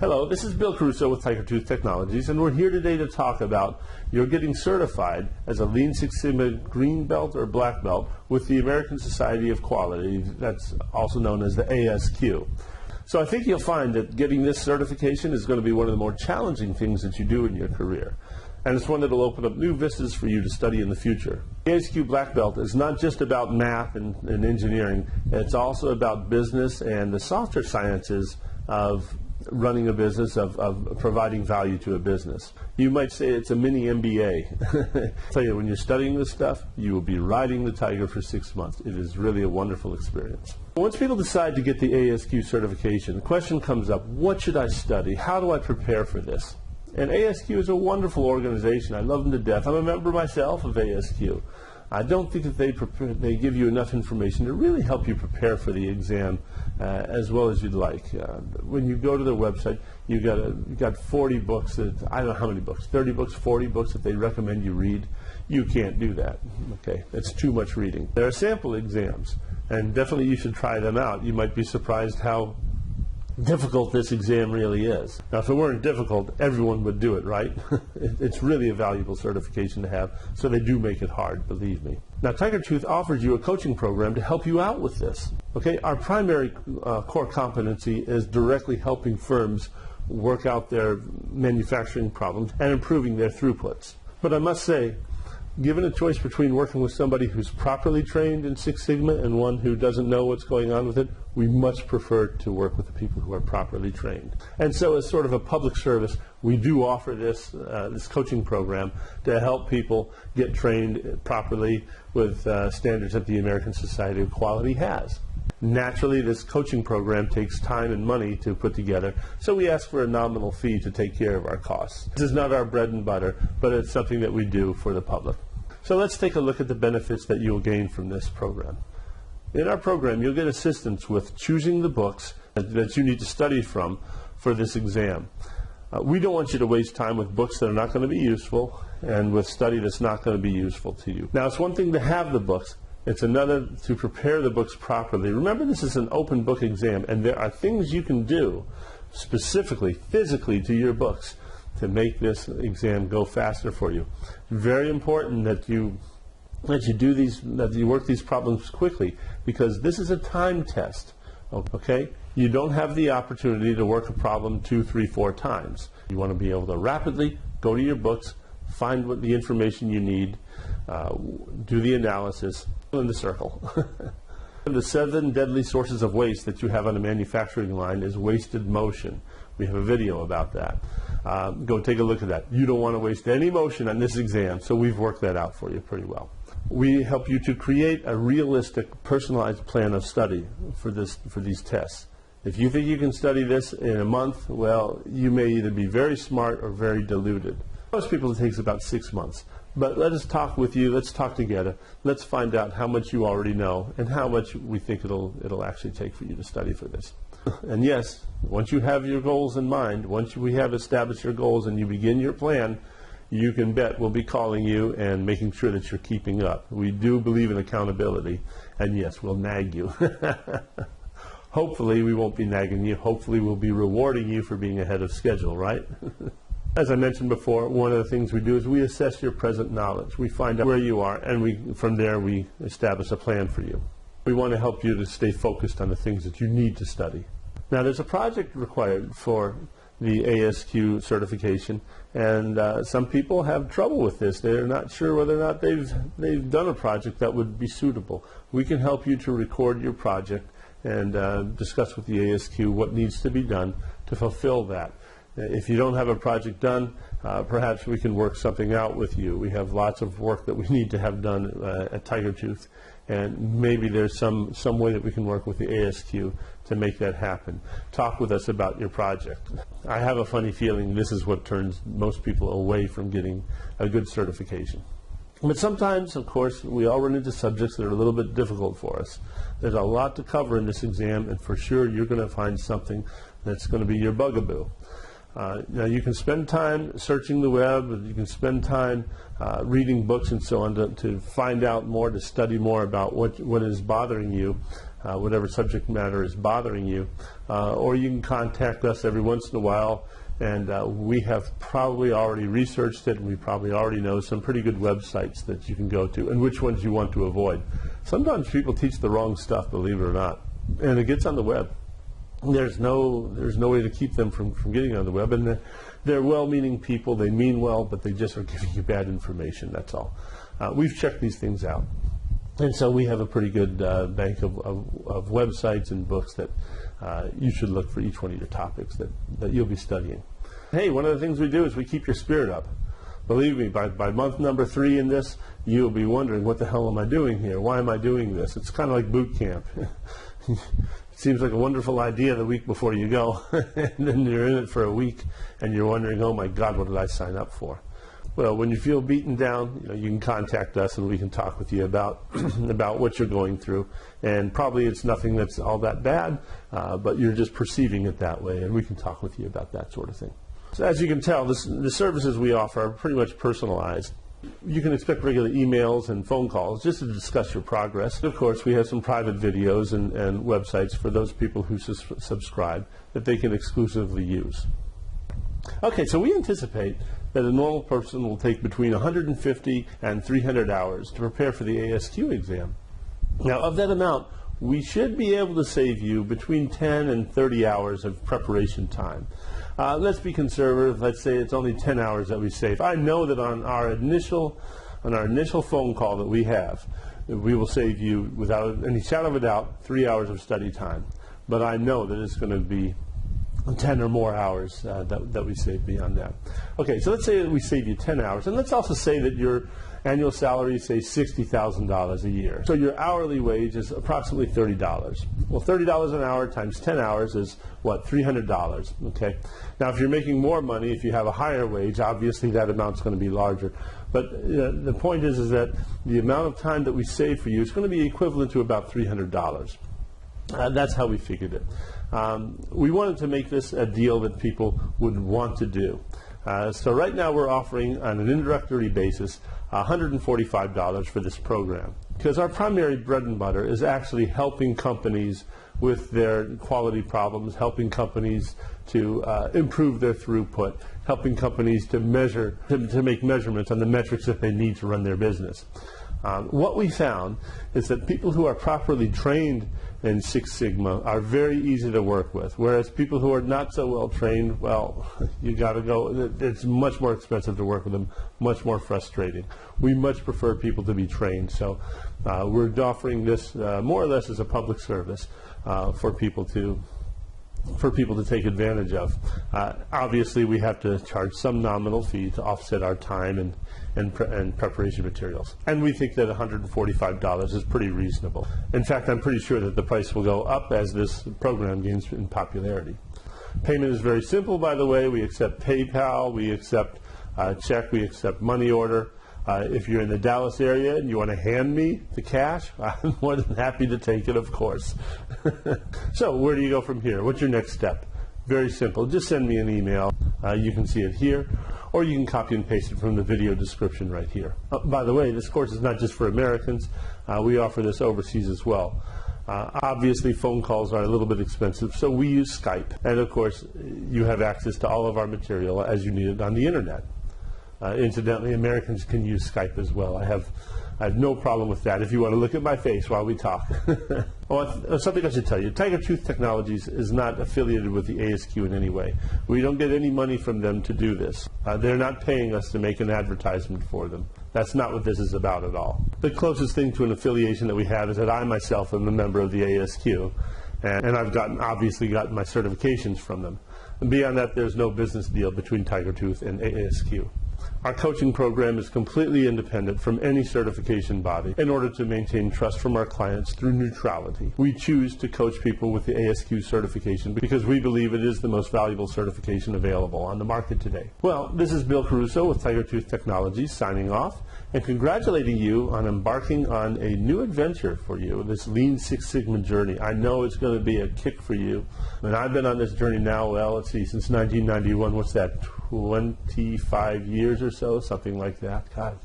Hello, this is Bill Caruso with Tiger Tooth Technologies, and we're here today to talk about you're getting certified as a Lean Six Sigma Green Belt or Black Belt with the American Society of Quality, that's also known as the ASQ. So I think you'll find that getting this certification is going to be one of the more challenging things that you do in your career. And it's one that will open up new vistas for you to study in the future. The ASQ Black Belt is not just about math and engineering, it's also about business and the softer sciences of running a business, of providing value to a business. You might say it's a mini MBA. I tell you, when you're studying this stuff, you will be riding the tiger for 6 months. It is really a wonderful experience. Once people decide to get the ASQ certification, the question comes up, what should I study? How do I prepare for this? And ASQ is a wonderful organization. I love them to death. I'm a member myself of ASQ. I don't think that they give you enough information to really help you prepare for the exam as well as you'd like. When you go to their website, you've got 40 books, I don't know how many books, 30 books, 40 books that they recommend you read. You can't do that, okay? That's too much reading. There are sample exams, and definitely you should try them out. You might be surprised how difficult this exam really is. Now, if it weren't difficult, everyone would do it, right? It's really a valuable certification to have, so they do make it hard, believe me. Now, Tiger Tooth offers you a coaching program to help you out with this. Okay, our primary core competency is directly helping firms work out their manufacturing problems and improving their throughputs. But I must say, given a choice between working with somebody who's properly trained in Six Sigma and one who doesn't know what's going on with it, we much prefer to work with the people who are properly trained. And so as sort of a public service, we do offer this coaching program to help people get trained properly with standards that the American Society of Quality has. Naturally, this coaching program takes time and money to put together, so we ask for a nominal fee to take care of our costs. This is not our bread and butter, but it's something that we do for the public. So let's take a look at the benefits that you'll gain from this program. In our program, you'll get assistance with choosing the books that you need to study from for this exam. We don't want you to waste time with books that are not going to be useful and with study that's not going to be useful to you. Now, it's one thing to have the books. It's another to prepare the books properly. Remember, this is an open book exam, and there are things you can do specifically, physically, to your books to make this exam go faster for you. Very important that you work these problems quickly, because this is a time test. Okay? You don't have the opportunity to work a problem 2, 3, 4 times. You want to be able to rapidly go to your books, find what the information you need, do the analysis, in the circle. The 7 deadly sources of waste that you have on a manufacturing line is wasted motion. We have a video about that. Go take a look at that. You don't want to waste any motion on this exam, so we've worked that out for you pretty well. We help you to create a realistic, personalized plan of study for these tests. If you think you can study this in a month, well, you may either be very smart or very deluded. Most people, it takes about 6 months. But let us talk with you, let's talk together, let's find out how much you already know and how much we think it'll actually take for you to study for this. And yes, once you have your goals in mind, once we have established your goals and you begin your plan, you can bet we'll be calling you and making sure that you're keeping up. We do believe in accountability, and yes, we'll nag you. Hopefully we won't be nagging you, hopefully we'll be rewarding you for being ahead of schedule, right? As I mentioned before, one of the things we do is we assess your present knowledge. We find out where you are, and from there we establish a plan for you. We want to help you to stay focused on the things that you need to study. Now, there's a project required for the ASQ certification, and some people have trouble with this. They're not sure whether or not they've done a project that would be suitable. We can help you to record your project and discuss with the ASQ what needs to be done to fulfill that. If you don't have a project done, perhaps we can work something out with you. We have lots of work that we need to have done at Tiger Tooth, and maybe there's some way that we can work with the ASQ to make that happen. Talk with us about your project. I have a funny feeling this is what turns most people away from getting a good certification. But sometimes, of course, we all run into subjects that are a little bit difficult for us. There's a lot to cover in this exam, and for sure you're going to find something that's going to be your bugaboo. Now, you can spend time searching the web, you can spend time reading books and so on to find out more, to study more about what is bothering you. whatever subject matter is bothering you, or you can contact us every once in a while, and we have probably already researched it, and we probably already know some pretty good websites that you can go to and which ones you want to avoid. Sometimes people teach the wrong stuff, believe it or not, and it gets on the web. There's no way to keep them from getting on the web, and they're well-meaning people. They mean well, but they just are giving you bad information, that's all. We've checked these things out. And so we have a pretty good bank of websites and books that you should look for each one of your topics that you'll be studying. Hey, one of the things we do is we keep your spirit up. Believe me, by month number 3 in this, you'll be wondering, what the hell am I doing here? Why am I doing this? It's kind of like boot camp. It seems like a wonderful idea the week before you go, and then you're in it for a week, and you're wondering, oh my God, what did I sign up for? Well, when you feel beaten down, you can contact us and we can talk with you about about what you're going through. And probably it's nothing that's all that bad, but you're just perceiving it that way, and we can talk with you about that sort of thing. So as you can tell, the services we offer are pretty much personalized. You can expect regular emails and phone calls just to discuss your progress. Of course, we have some private videos and websites for those people who subscribe that they can exclusively use. Okay, so we anticipate that a normal person will take between 150 and 300 hours to prepare for the ASQ exam. Now, of that amount, we should be able to save you between 10 and 30 hours of preparation time. Let's be conservative. Let's say it's only 10 hours that we save. I know that on our initial phone call that we have, we will save you, without any shadow of a doubt, 3 hours of study time. But I know that it's going to be 10 or more hours that we save beyond that. Okay, so let's say that we save you 10 hours, and let's also say that your annual salary is, say, $60,000 a year. So your hourly wage is approximately $30. Well, $30 an hour times 10 hours is, what, $300, okay? Now, if you're making more money, if you have a higher wage, obviously that amount's going to be larger. But the point is that the amount of time that we save for you is going to be equivalent to about $300. That's how we figured it. We wanted to make this a deal that people would want to do. So right now we're offering, on an introductory basis, $145 for this program, because our primary bread and butter is actually helping companies with their quality problems, helping companies to improve their throughput, helping companies to measure, to make measurements on the metrics that they need to run their business. What we found is that people who are properly trained in Six Sigma are very easy to work with, whereas people who are not so well trained, well, you got to go. It's much more expensive to work with them, much more frustrating. We much prefer people to be trained, so we're offering this more or less as a public service for people to take advantage of. Obviously, we have to charge some nominal fee to offset our time and preparation materials. And we think that $145 is pretty reasonable. In fact, I'm pretty sure that the price will go up as this program gains in popularity. Payment is very simple, by the way. We accept PayPal, we accept check, we accept money order. If you're in the Dallas area and you want to hand me the cash, I'm more than happy to take it, of course. So where do you go from here? What's your next step? Very simple. Just send me an email. You can see it here, or you can copy and paste it from the video description right here. By the way, this course is not just for Americans. We offer this overseas as well. Obviously, phone calls are a little bit expensive, so we use Skype. And of course, you have access to all of our material as you need it on the internet. Incidentally, Americans can use Skype as well. I have no problem with that if you want to look at my face while we talk. Oh, something I should tell you. Tiger Tooth Technologies is not affiliated with the ASQ in any way. We don't get any money from them to do this. They're not paying us to make an advertisement for them. That's not what this is about at all. The closest thing to an affiliation that we have is that I myself am a member of the ASQ, and I've obviously gotten my certifications from them. And beyond that, there's no business deal between Tiger Tooth and ASQ. Our coaching program is completely independent from any certification body in order to maintain trust from our clients through neutrality. We choose to coach people with the ASQ certification because we believe it is the most valuable certification available on the market today. Well, this is Bill Caruso with Tiger Tooth Technologies signing off and congratulating you on embarking on a new adventure for you, this Lean Six Sigma journey. I know it's going to be a kick for you. And I've been on this journey now, well, let's see, since 1991. What's that? 25 years or so, something like that. God,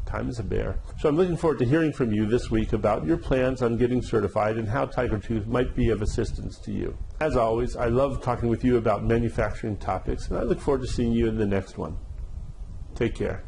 Time is a bear. So I'm looking forward to hearing from you this week about your plans on getting certified and how Tiger Tooth might be of assistance to you. As always, I love talking with you about manufacturing topics, and I look forward to seeing you in the next one. Take care.